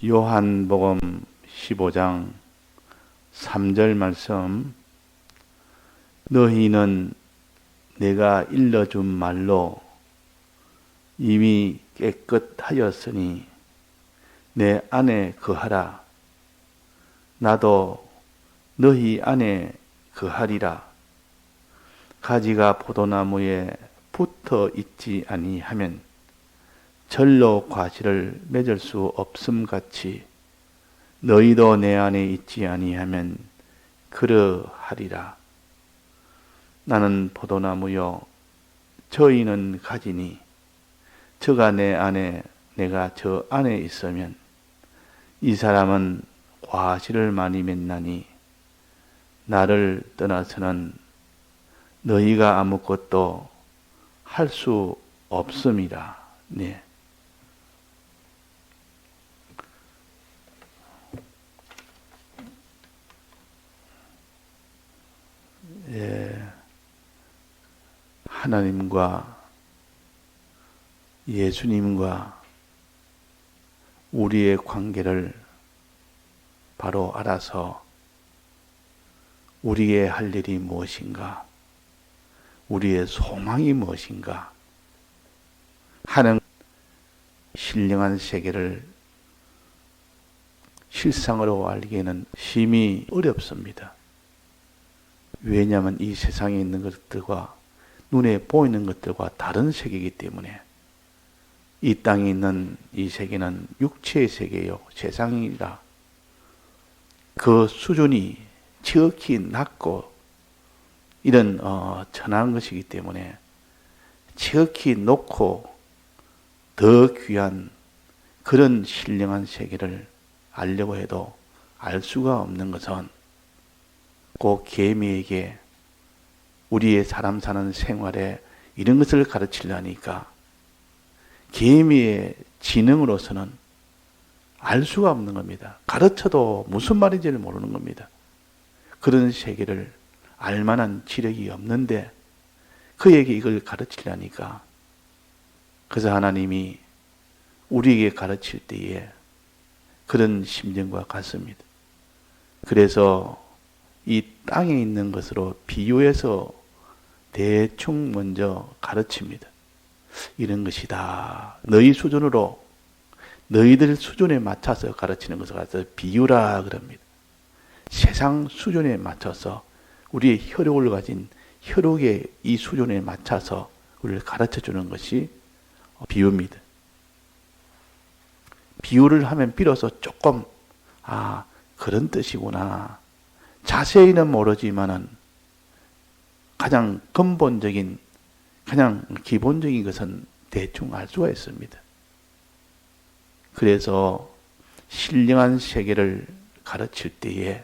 요한복음 15장 3절 말씀. 너희는 내가 일러준 말로 이미 깨끗하였으니 내 안에 거하라. 나도 너희 안에 거하리라. 가지가 포도나무에 붙어 있지 아니하면 절로 과실을 맺을 수 없음같이 너희도 내 안에 있지 아니하면 그러하리라. 나는 포도나무요 저희는 가지니 저가 내 안에 내가 저 안에 있으면 이 사람은 과실을 많이 맺나니 나를 떠나서는 너희가 아무것도 할 수 없음이라. 네. 하나님과 예수님과 우리의 관계를 바로 알아서 우리의 할 일이 무엇인가, 우리의 소망이 무엇인가 하는 신령한 세계를 실상으로 알기에는 심히 어렵습니다. 왜냐하면 이 세상에 있는 것들과 눈에 보이는 것들과 다른 세계이기 때문에 이 땅에 있는 이 세계는 육체의 세계요, 세상이라 그 수준이 지극히 낮고 이런 천한 것이기 때문에 지극히 높고 더 귀한 그런 신령한 세계를 알려고 해도 알 수가 없는 것은 꼭 개미에게 우리의 사람 사는 생활에 이런 것을 가르치려니까 개미의 지능으로서는 알 수가 없는 겁니다. 가르쳐도 무슨 말인지를 모르는 겁니다. 그런 세계를 알 만한 지력이 없는데 그에게 이걸 가르치려니까 그래서 하나님이 우리에게 가르칠 때에 그런 심정과 같습니다. 그래서 이 땅에 있는 것으로 비유해서 대충 먼저 가르칩니다. 이런 것이다. 너희 수준으로 너희들 수준에 맞춰서 가르치는 것을 가서 비유라 그럽니다. 세상 수준에 맞춰서 우리의 혈육을 가진 혈육의 이 수준에 맞춰서 우리를 가르쳐 주는 것이 비유입니다. 비유를 하면 비로소 조금 그런 뜻이구나. 자세히는 모르지만은 가장 근본적인 그냥 기본적인 것은 대충 알 수가 있습니다. 그래서 신령한 세계를 가르칠 때에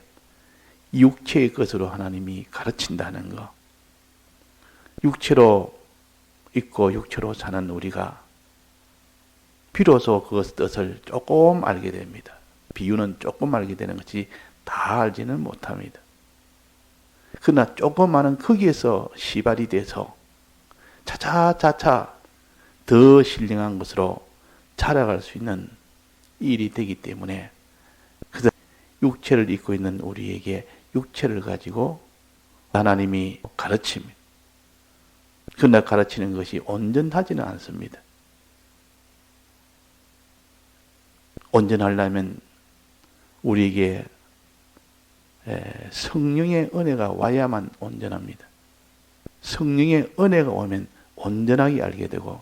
육체의 것으로 하나님이 가르친다는 것. 육체로 있고 육체로 사는 우리가 비로소 그 뜻을 조금 알게 됩니다. 비유는 조금 알게 되는 것이 다 알지는 못합니다. 그러나 조그마한 거기에서 시발이 돼서 차차차차 더 신령한 것으로 자라갈 수 있는 일이 되기 때문에 그래서 육체를 입고 있는 우리에게 육체를 가지고 하나님이 가르칩니다. 그러나 가르치는 것이 온전하지는 않습니다. 온전하려면 우리에게 성령의 은혜가 와야만 온전합니다. 성령의 은혜가 오면 온전하게 알게 되고,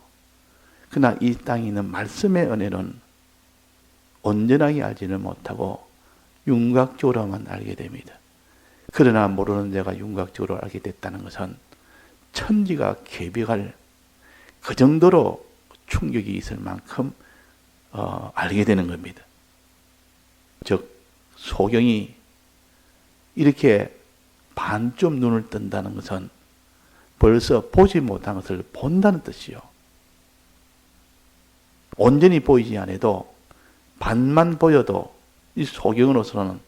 그러나 이 땅에 있는 말씀의 은혜는 온전하게 알지는 못하고 윤곽적으로만 알게 됩니다. 그러나 모르는 자가 윤곽적으로 알게 됐다는 것은 천지가 괴비할 그 정도로 충격이 있을 만큼 알게 되는 겁니다. 즉 소경이 이렇게 반쯤 눈을 뜬다는 것은 벌써 보지 못한 것을 본다는 뜻이요. 온전히 보이지 않아도 반만 보여도 이 소경으로서는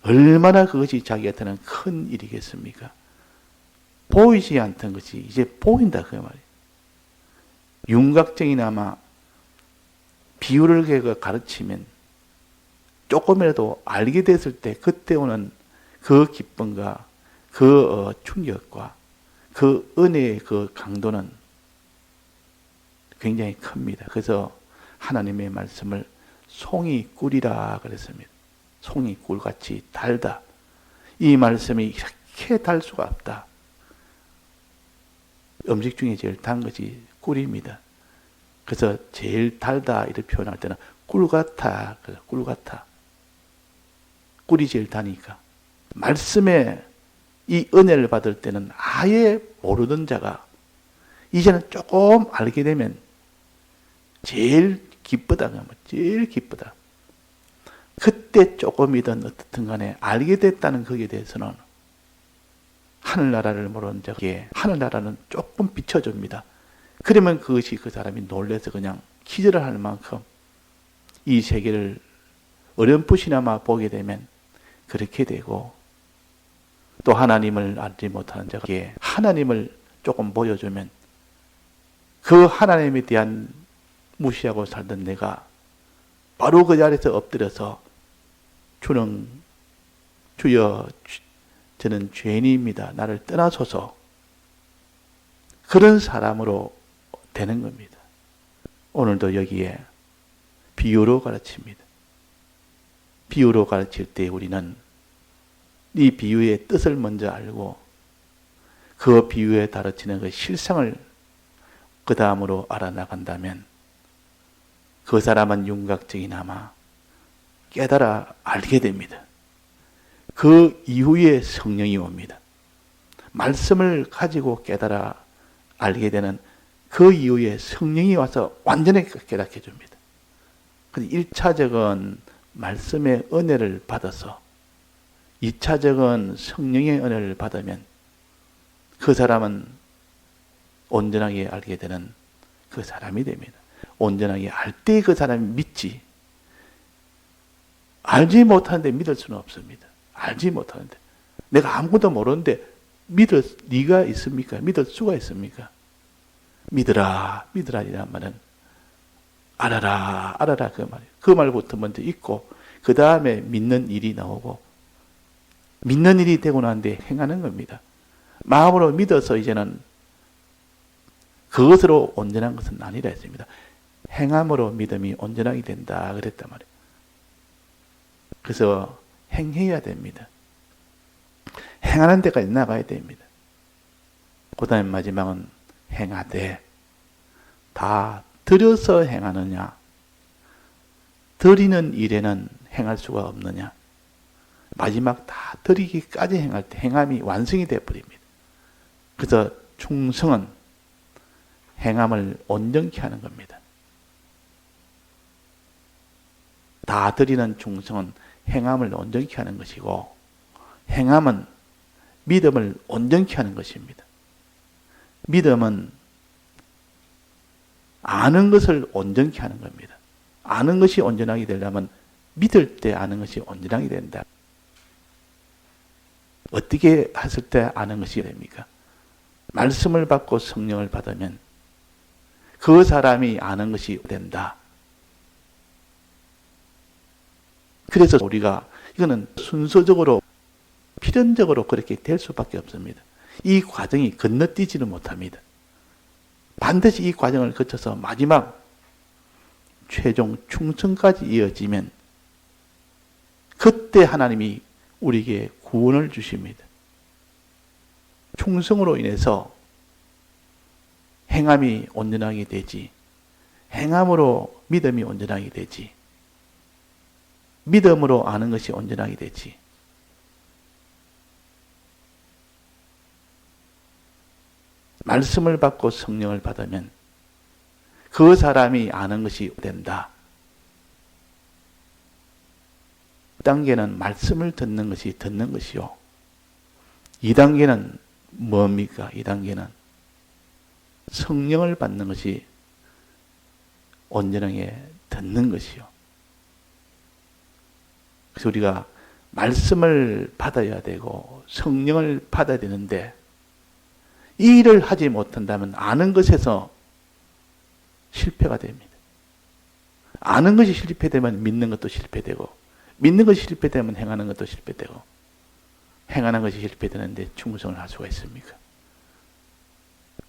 얼마나 그것이 자기한테는 큰 일이겠습니까? 보이지 않던 것이 이제 보인다 그 말이에요. 윤곽증이나마 비유를 가르치면 조금이라도 알게 됐을 때 그때 오는 그 기쁨과 그 충격과 그 은혜의 그 강도는 굉장히 큽니다. 그래서 하나님의 말씀을 송이 꿀이라 그랬습니다. 송이 꿀같이 달다. 이 말씀이 이렇게 달 수가 없다. 음식 중에 제일 단 것이 꿀입니다. 그래서 제일 달다 이렇게 표현할 때는 꿀 같아. 꿀 같아. 꿀이 제일 다니까. 말씀에 이 은혜를 받을 때는 아예 모르던 자가 이제는 조금 알게 되면 제일 기쁘다. 제일 기쁘다. 그때 조금이든 어떻든 간에 알게 됐다는 것에 대해서는 하늘나라를 모르는 자에게 하늘나라는 조금 비춰줍니다. 그러면 그것이 그 사람이 놀라서 그냥 기절을 할 만큼 이 세계를 어렴풋이나마 보게 되면 그렇게 되고, 또 하나님을 알지 못하는 자에게 하나님을 조금 보여주면 그 하나님에 대한 무시하고 살던 내가 바로 그 자리에서 엎드려서 주여 저는 죄인입니다. 나를 떠나소서. 그런 사람으로 되는 겁니다. 오늘도 여기에 비유로 가르칩니다. 비유로 가르칠 때 우리는 이 비유의 뜻을 먼저 알고 그 비유에 가르치는 그 실상을 그 다음으로 알아나간다면 그 사람은 윤곽적이나마 깨달아 알게 됩니다. 그 이후에 성령이 옵니다. 말씀을 가지고 깨달아 알게 되는 그 이후에 성령이 와서 완전히 깨닫게 줍니다. 1차적은 말씀의 은혜를 받아서 2차적은 성령의 은혜를 받으면 그 사람은 온전하게 알게 되는 그 사람이 됩니다. 온전하게 알 때 그 사람이 믿지. 알지 못하는데 믿을 수는 없습니다. 알지 못하는데. 내가 아무것도 모르는데 믿을 리가 있습니까? 믿을 수가 있습니까? 믿으라, 믿으라 이란 말은 알아라, 알아라 그 말이에요. 그 말부터 먼저 읽고 그 다음에 믿는 일이 나오고 믿는 일이 되고 난 뒤에 행하는 겁니다. 마음으로 믿어서 이제는 그것으로 온전한 것은 아니라 했습니다. 행함으로 믿음이 온전하게 된다 그랬단 말이에요. 그래서 행해야 됩니다. 행하는 데까지 나가야 됩니다. 그 다음에 마지막은 행하되 다 들여서 행하느냐, 드리는 일에는 행할 수가 없느냐. 마지막 다 드리기까지 행할 때 행함이 완성이 되어버립니다. 그래서 충성은 행함을 온전케 하는 겁니다. 다 드리는 충성은 행함을 온전케 하는 것이고, 행함은 믿음을 온전케 하는 것입니다. 믿음은 아는 것을 온전케 하는 겁니다. 아는 것이 온전하게 되려면 믿을 때 아는 것이 온전하게 된다. 어떻게 했을 때 아는 것이 됩니까? 말씀을 받고 성령을 받으면 그 사람이 아는 것이 된다. 그래서 우리가 이거는 순서적으로 필연적으로 그렇게 될 수밖에 없습니다. 이 과정이 건너뛰지는 못합니다. 반드시 이 과정을 거쳐서 마지막 최종 충성까지 이어지면 그때 하나님이 우리에게 구원을 주십니다. 충성으로 인해서 행함이 온전하게 되지, 행함으로 믿음이 온전하게 되지, 믿음으로 아는 것이 온전하게 되지. 말씀을 받고 성령을 받으면 그 사람이 아는 것이 된다. 1단계는 말씀을 듣는 것이 듣는 것이요. 2단계는 뭡니까? 2단계는 성령을 받는 것이 온전하게 듣는 것이요. 그래서 우리가 말씀을 받아야 되고 성령을 받아야 되는데 이 일을 하지 못한다면 아는 것에서 실패가 됩니다. 아는 것이 실패되면 믿는 것도 실패되고, 믿는 것이 실패되면 행하는 것도 실패되고, 행하는 것이 실패되는데 충성을 할 수가 있습니까?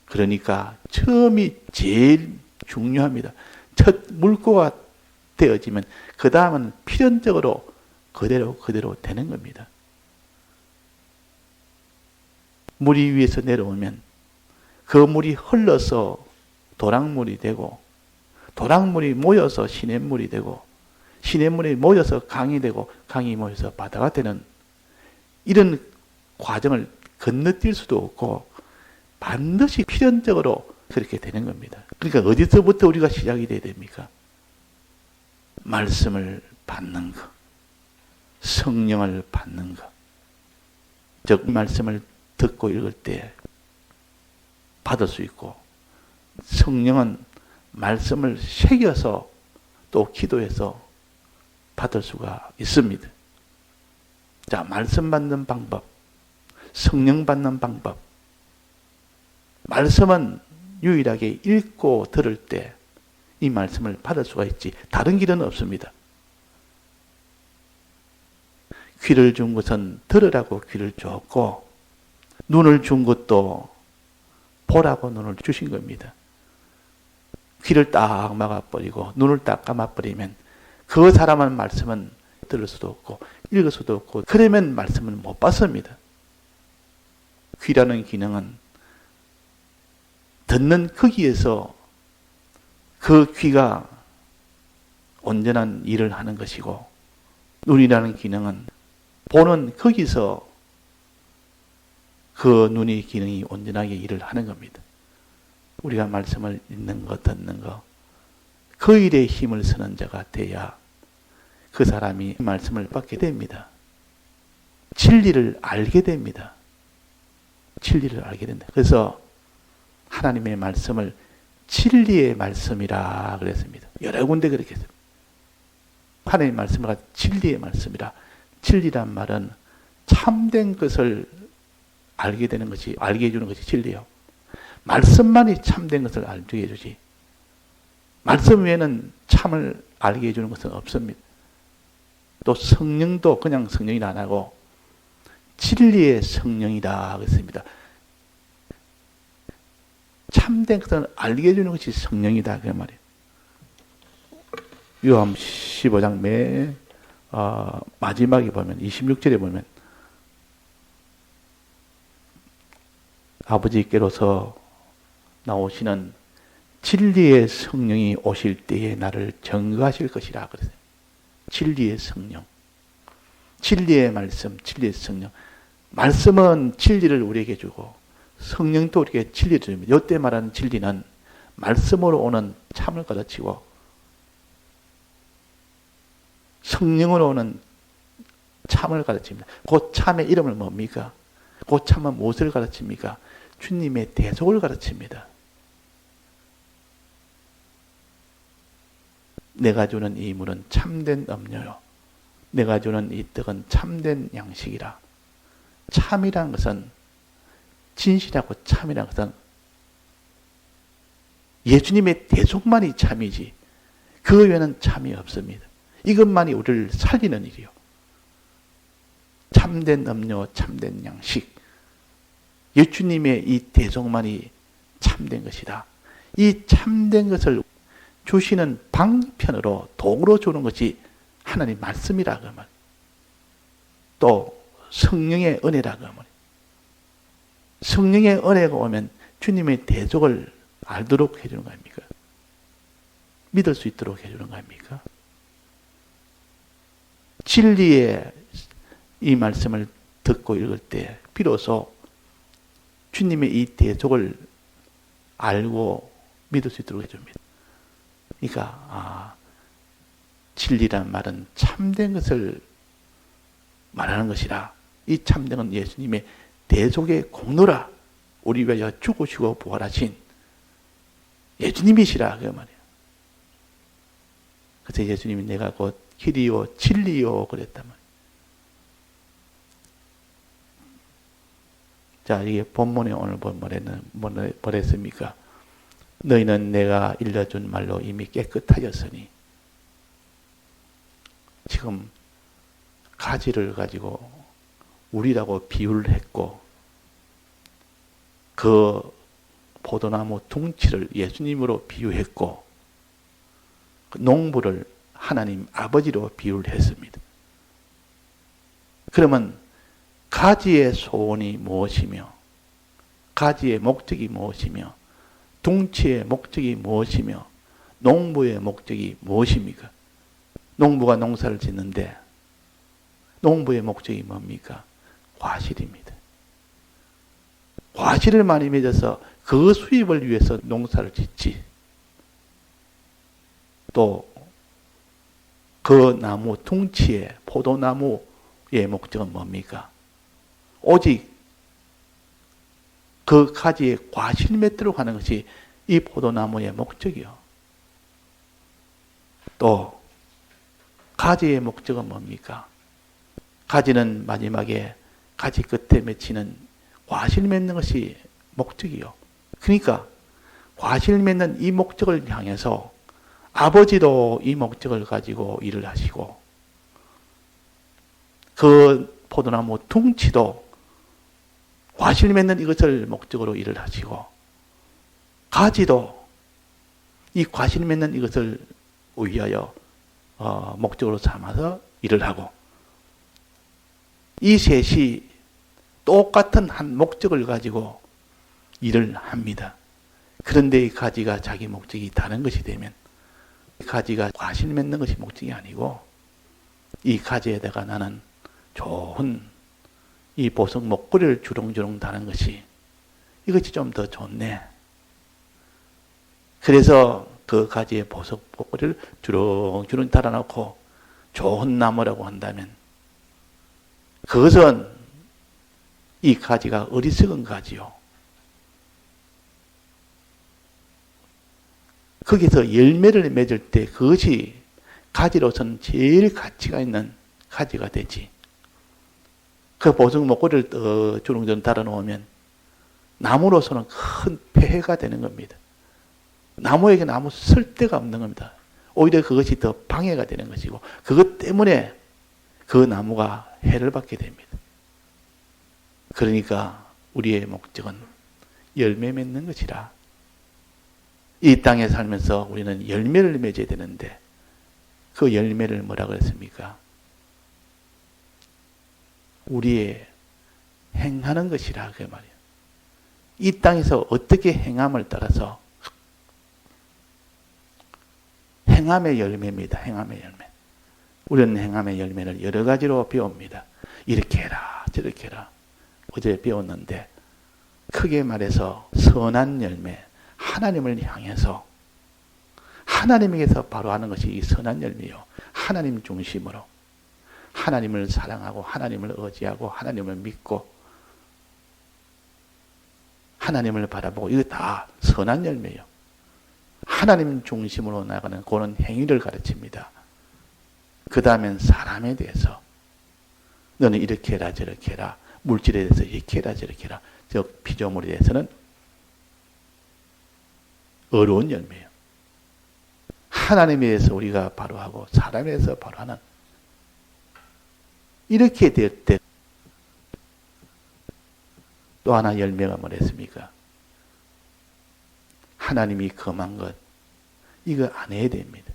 그러니까 처음이 제일 중요합니다. 첫 물꼬가 되어지면 그 다음은 필연적으로 그대로 되는 겁니다. 물이 위에서 내려오면 그 물이 흘러서 도랑물이 되고, 도랑물이 모여서 시냇물이 되고, 시냇물이 모여서 강이 되고, 강이 모여서 바다가 되는 이런 과정을 건너뛸 수도 없고 반드시 필연적으로 그렇게 되는 겁니다. 그러니까 어디서부터 우리가 시작이 돼야 됩니까? 말씀을 받는 것, 성령을 받는 것. 즉 말씀을 듣고 읽을 때 받을 수 있고, 성령은 말씀을 새겨서 또 기도해서 받을 수가 있습니다. 자, 말씀 받는 방법, 성령 받는 방법. 말씀은 유일하게 읽고 들을 때 이 말씀을 받을 수가 있지 다른 길은 없습니다. 귀를 준 것은 들으라고 귀를 줬고, 눈을 준 것도 보라고 눈을 주신 겁니다. 귀를 딱 막아버리고 눈을 딱 감아버리면 그 사람은 말씀은 들을 수도 없고 읽을 수도 없고, 그러면 말씀을 못 받습니다. 귀라는 기능은 듣는 거기에서 그 귀가 온전한 일을 하는 것이고, 눈이라는 기능은 보는 거기서 그 눈의 기능이 온전하게 일을 하는 겁니다. 우리가 말씀을 읽는 것, 듣는 것, 그 일에 힘을 쓰는 자가 돼야 그 사람이 말씀을 받게 됩니다. 진리를 알게 됩니다. 진리를 알게 된다. 그래서 하나님의 말씀을 진리의 말씀이라 그랬습니다. 여러 군데 그렇게 했습니다. 하나님의 말씀을 진리의 말씀이라. 진리란 말은 참된 것을 알게 되는 것이, 알게 해주는 것이 진리요. 말씀만이 참된 것을 알게 해주지, 말씀 외에는 참을 알게 해주는 것은 없습니다. 또 성령도 그냥 성령이라 안 하고 진리의 성령이다 그랬습니다. 참된 것을 알게 해주는 것이 성령이다 그 말이에요. 요한 15장 맨 마지막에 보면 26절에 보면 아버지께로서 나오시는 진리의 성령이 오실 때에 나를 증거하실 것이라 그랬어요. 진리의 성령, 진리의 말씀, 진리의 성령. 말씀은 진리를 우리에게 주고 성령도 우리에게 진리를 줍니다. 이때 말하는 진리는 말씀으로 오는 참을 가르치고 성령으로 오는 참을 가르칩니다. 그 참의 이름을 뭡니까? 그 참은 무엇을 가르칩니까? 주님의 대속을 가르칩니다. 내가 주는 이 물은 참된 음료요, 내가 주는 이 떡은 참된 양식이라. 참이란 것은, 진실하고 참이란 것은 예수님의 대속만이 참이지 그 외에는 참이 없습니다. 이것만이 우리를 살리는 일이요. 참된 음료, 참된 양식, 예수님의 이 대속만이 참된 것이다. 이 참된 것을 주시는 방편으로 도구로 주는 것이 하나님 말씀이라 그 말. 또 성령의 은혜라 그 말. 성령의 은혜가 오면 주님의 대속을 알도록 해주는 거 아닙니까? 믿을 수 있도록 해주는 거 아닙니까? 진리의 이 말씀을 듣고 읽을 때 비로소 주님의 이 대속을 알고 믿을 수 있도록 해줍니다. 그러니까 진리란 말은 참된 것을 말하는 것이라. 이 참된 건 예수님의 대속의 공로라. 우리 위하여 죽으시고 부활하신 예수님이시라 그 말이에요. 그래서 예수님이 내가 곧 길이요 진리요 그랬단 말이에요. 자, 이게 본문에 오늘 뭐랬습니까? 너희는 내가 일러준 말로 이미 깨끗하였으니 지금 가지를 가지고 우리라고 비유를 했고 그 포도나무 둥치를 예수님으로 비유했고 그 농부를 하나님 아버지로 비유를 했습니다. 그러면 가지의 소원이 무엇이며 가지의 목적이 무엇이며 둥치의 목적이 무엇이며 농부의 목적이 무엇입니까? 농부가 농사를 짓는데 농부의 목적이 뭡니까? 과실입니다. 과실을 많이 맺어서 그 수입을 위해서 농사를 짓지. 또 그 나무 둥치의 포도나무의 목적은 뭡니까? 오직 그 가지에 과실 맺도록 하는 것이 이 포도나무의 목적이요. 또 가지의 목적은 뭡니까? 가지는 마지막에 가지 끝에 맺히는 과실 맺는 것이 목적이요. 그러니까 과실 맺는 이 목적을 향해서 아버지도 이 목적을 가지고 일을 하시고 그 포도나무 둥치도 과실 맺는 이것을 목적으로 일을 하시고 가지도 이 과실 맺는 이것을 위하여 목적으로 삼아서 일을 하고 이 셋이 똑같은 한 목적을 가지고 일을 합니다. 그런데 이 가지가 자기 목적이 다른 것이 되면 가지가 과실 맺는 것이 목적이 아니고 이 가지에다가 나는 좋은 이 보석 목걸이를 주렁주렁 다는 것이 이것이 좀 더 좋네. 그래서 그 가지에 보석 목걸이를 주렁주렁 달아놓고 좋은 나무라고 한다면 그것은 이 가지가 어리석은 가지요. 거기서 열매를 맺을 때 그것이 가지로서는 제일 가치가 있는 가지가 되지. 그 보석 목걸이를 주렁주렁 달아놓으면 나무로서는 큰 폐해가 되는 겁니다. 나무에게는 아무 쓸데가 없는 겁니다. 오히려 그것이 더 방해가 되는 것이고 그것 때문에 그 나무가 해를 받게 됩니다. 그러니까 우리의 목적은 열매 맺는 것이라. 이 땅에 살면서 우리는 열매를 맺어야 되는데 그 열매를 뭐라 그랬습니까? 우리의 행하는 것이라 그 말이에요. 이 땅에서 어떻게 행함을 따라서 행함의 열매입니다. 행함의 열매. 우리는 행함의 열매를 여러 가지로 배웁니다. 이렇게 해라 저렇게 해라. 어제 배웠는데 크게 말해서 선한 열매, 하나님을 향해서 하나님에게서 바로 하는 것이 이 선한 열매요. 하나님 중심으로 하나님을 사랑하고 하나님을 의지하고 하나님을 믿고 하나님을 바라보고 이거 다 선한 열매요. 하나님 중심으로 나가는 그런 행위를 가르칩니다. 그 다음엔 사람에 대해서 너는 이렇게 해라 저렇게 해라. 물질에 대해서 이렇게 해라 저렇게 해라. 즉 피조물에 대해서는 어려운 열매예요. 하나님에 대해서 우리가 바로 하고 사람에 대해서 바로 하는 이렇게 될 때 또 하나 열매가 뭐랬습니까? 하나님이 금한 것 이거 안 해야 됩니다.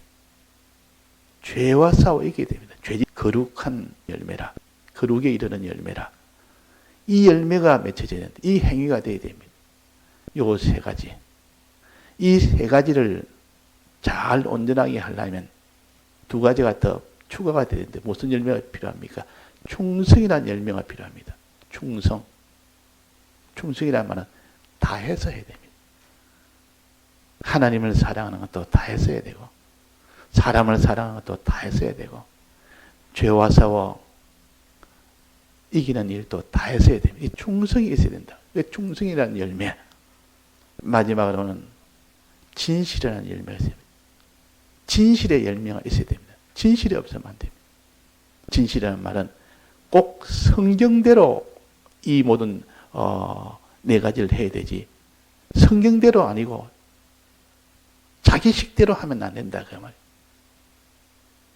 죄와 싸워 이기게 됩니다. 죄지 거룩한 열매라. 거룩에 이르는 열매라. 이 열매가 맺혀져야 됩니다. 이 행위가 되어야 됩니다. 요 세 가지. 이 세 가지를 잘 온전하게 하려면 두 가지가 더 추가가 되는데 무슨 열매가 필요합니까? 충성이라는 열매가 필요합니다. 충성. 충성이라는 말은 다 해서 해야 됩니다. 하나님을 사랑하는 것도 다 해서 해야 되고 사람을 사랑하는 것도 다 해서 해야 되고 죄와 싸워 이기는 일도 다 해서 해야 됩니다. 이 충성이 있어야 된다. 충성이라는 열매. 마지막으로는 진실이라는 열매가 있어야 됩니다. 진실의 열매가 있어야 됩니다. 진실이 없으면 안 됩니다. 진실이라는 말은 꼭 성경대로 이 모든 네 가지를 해야 되지 성경대로 아니고 자기 식대로 하면 안 된다 그 말이에요.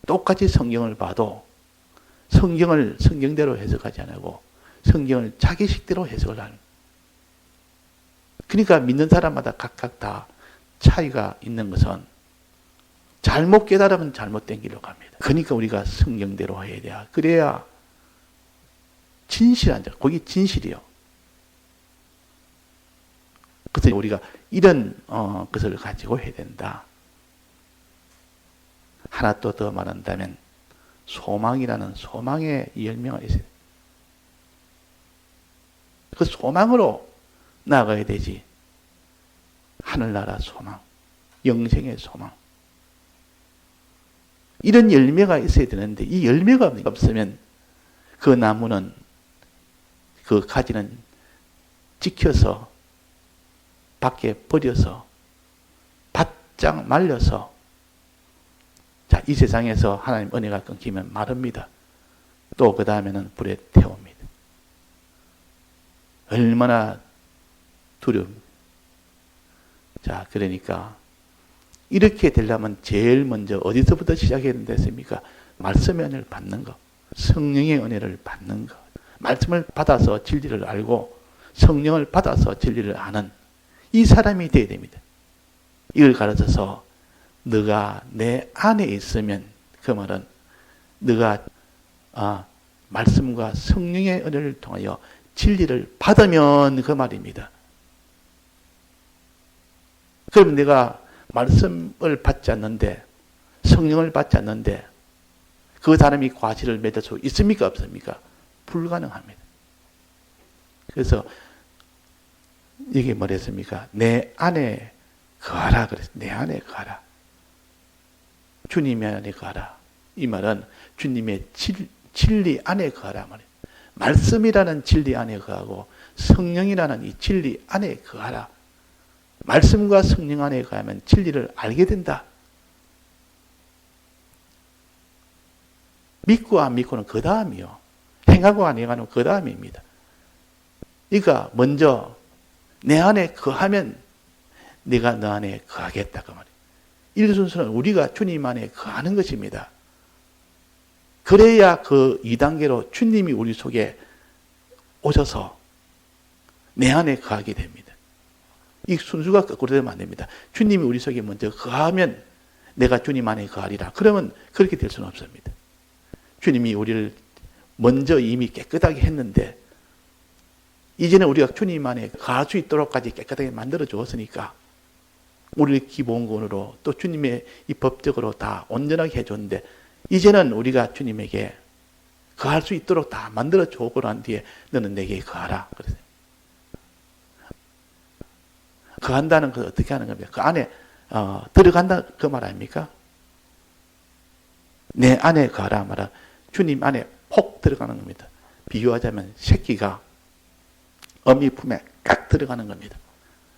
똑같이 성경을 봐도 성경을 성경대로 해석하지 않고 성경을 자기식대로 해석을 하는. 그러니까 믿는 사람마다 각각 다 차이가 있는 것은 잘못 깨달으면 잘못된 길로 갑니다. 그러니까 우리가 성경대로 해야 돼요. 그래야 진실한 자, 거기 진실이요. 그래서 우리가 이런 것을 가지고 해야 된다. 하나 또 더 말한다면 소망이라는 소망의 열매가 있어요. 그 소망으로 나아가야 되지. 하늘나라 소망, 영생의 소망. 이런 열매가 있어야 되는데 이 열매가 없으면 그 나무는 그 가지는 찍혀서 밖에 버려서 바짝 말려서 자, 이 세상에서 하나님 은혜가 끊기면 마릅니다. 또 그 다음에는 불에 태웁니다. 얼마나 두려웁니다. 자, 그러니까 이렇게 되려면 제일 먼저 어디서부터 시작해야 된다습니까? 말씀의 은혜를 받는 것, 성령의 은혜를 받는 것, 말씀을 받아서 진리를 알고 성령을 받아서 진리를 아는 이 사람이 되어야 됩니다. 이걸 가르쳐서 너가 내 안에 있으면 그 말은 너가 말씀과 성령의 은혜를 통하여 진리를 받으면 그 말입니다. 그럼 내가 말씀을 받지 않는데 성령을 받지 않는데 그 사람이 과실을 맺을 수 있습니까? 없습니까? 불가능합니다. 그래서 이게 뭐랬습니까? 내 안에 거하라 그랬어요. 내 안에 거하라. 주님 안에 거하라. 이 말은 주님의 진리 안에 거하라 말이에요. 말씀이라는 진리 안에 거하고 성령이라는 이 진리 안에 거하라. 말씀과 성령 안에 거하면 진리를 알게 된다. 믿고 안 믿고는 그 다음이요. 행하고 안 행하는 그 다음입니다. 그러니까 먼저 내 안에 거하면 내가 너 안에 거하겠다 그 말이에요. 1순서는 우리가 주님 안에 거하는 것입니다. 그래야 그 2단계로 주님이 우리 속에 오셔서 내 안에 거하게 됩니다. 이 순수가 거꾸로 되면 안 됩니다. 주님이 우리 속에 먼저 거하면 내가 주님 안에 거하리라. 그러면 그렇게 될 수는 없습니다. 주님이 우리를 먼저 이미 깨끗하게 했는데 이제는 우리가 주님 안에 거할 수 있도록까지 깨끗하게 만들어 주었으니까 우리를 기본권으로 또 주님의 이 법적으로 다 온전하게 해줬는데 이제는 우리가 주님에게 거할 수 있도록 다 만들어 주고 난 뒤에 너는 내게 거하라. 그러세요. 거한다는 건 어떻게 하는 겁니까? 그 안에 들어간다 그 말 아닙니까? 내 안에 거하라 말은 주님 안에 폭 들어가는 겁니다. 비유하자면 새끼가 어미 품에 깍 들어가는 겁니다.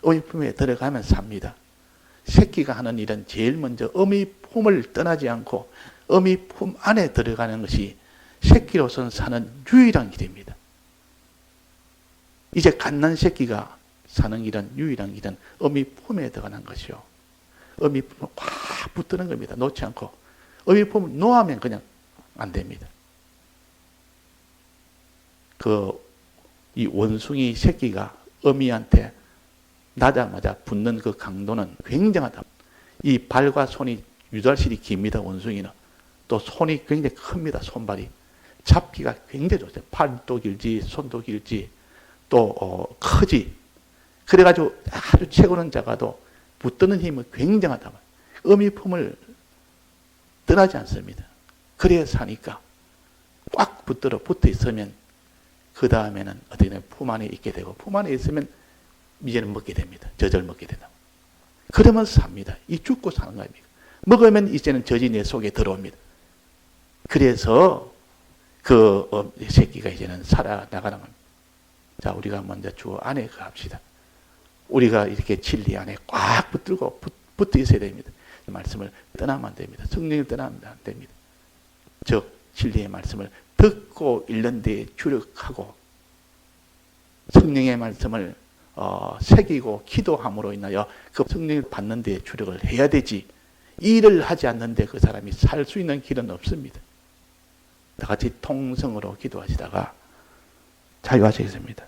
어미 품에 들어가면 삽니다. 새끼가 하는 일은 제일 먼저 어미 품을 떠나지 않고 어미 품 안에 들어가는 것이 새끼로서는 사는 유일한 길입니다. 이제 갓난 새끼가 사는 길은 유일한 길은 어미 품에 들어가는 것이요. 어미 품을 꽉 붙드는 겁니다. 놓지 않고. 어미 품을 놓으면 그냥 안 됩니다. 이 원숭이 새끼가 어미한테 나자마자 붙는 그 강도는 굉장하다. 이 발과 손이 유달실이 깁니다. 원숭이는. 또 손이 굉장히 큽니다. 손발이. 잡기가 굉장히 좋죠. 팔도 길지 손도 길지 또 크지. 그래가지고 아주 채고는 자가도 붙드는 힘은 굉장하다. 어미 품을 떠나지 않습니다. 그래야 사니까 꽉 붙어 있으면 그 다음에는 어떻게 되면 품 안에 있게 되고 품 안에 있으면 이제는 먹게 됩니다. 젖을 먹게 된다. 그러면 삽니다. 이 죽고 사는 겁니다. 먹으면 이제는 젖이 내 속에 들어옵니다. 그래서 그 새끼가 이제는 살아나가는 겁니다. 자, 우리가 먼저 주 안에 합시다. 우리가 이렇게 진리 안에 꽉 붙어 있어야 됩니다. 말씀을 떠나면 안 됩니다. 성령을 떠나면 안 됩니다. 즉 진리의 말씀을 듣고 읽는 데에 주력하고 성령의 말씀을 새기고 기도함으로 인하여 그 성령을 받는 데에 주력을 해야 되지. 일을 하지 않는데 그 사람이 살 수 있는 길은 없습니다. 다 같이 통성으로 기도하시다가 자유하시겠습니다.